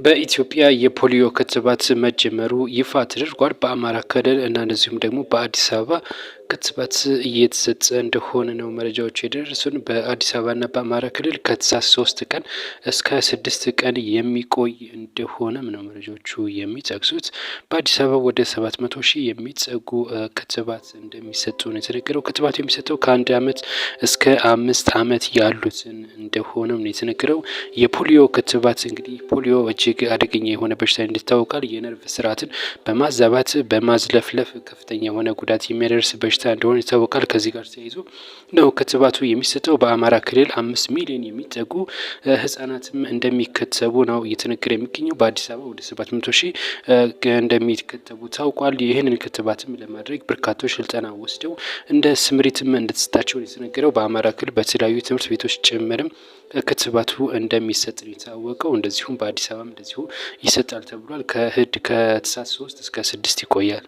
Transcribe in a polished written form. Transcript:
በኢትዮጵያ የፖሊዮ ክትባት መጀመሩ ይፋ ተደርጓል። በአማራ ክልል እና እንደዚሁም ደግሞ በአዲስ አበባ ክትባት እየተሰጠ እንደሆነ ነው መረጃዎች የደረሱን። በአዲስ አበባና በአማራ ክልል ከታህሳስ 3 ቀን እስከ 6 ቀን የሚቆይ እንደሆነም ነው መረጃዎቹ የሚጠቅሱት። በአዲስ አበባ ወደ 700 ሺህ የሚጠጉ ክትባት እንደሚሰጡ ነው የተነገረው። ክትባቱ የሚሰጠው ከ1 ዓመት እስከ 5 ዓመት ያሉትን እንደሆነም ነው የተነገረው። የፖሊዮ ክትባት እንግዲህ ፖሊዮ እጅግ አደገኛ የሆነ በሽታ እንዲታወቃል። የነርቭ ስርዓትን በማዛባት በማዝለፍለፍ ከፍተኛ የሆነ ጉዳት የሚያደርስ በሽታ እንደሆነ ይታወቃል። ከዚህ ጋር ተያይዞ ነው ክትባቱ የሚሰጠው። በአማራ ክልል 5 ሚሊዮን የሚጠጉ ህጻናትም እንደሚከተቡ ነው እየተነገረ የሚገኘው። በአዲስ አበባ ወደ 700 ሺህ እንደሚከተቡ ታውቋል። ይህንን ክትባትም ለማድረግ በርካቶች ስልጠና ወስደው እንደ ስምሪትም እንደተሰጣቸው የተነገረው። በአማራ ክልል በተለያዩ ትምህርት ቤቶች ጭምርም ክትባቱ እንደሚሰጥ ነው የታወቀው። እንደዚሁም በአዲስ አበባም እንደዚሁ ይሰጣል ተብሏል። ከታህሳስ 3 እስከ 6 ይቆያል።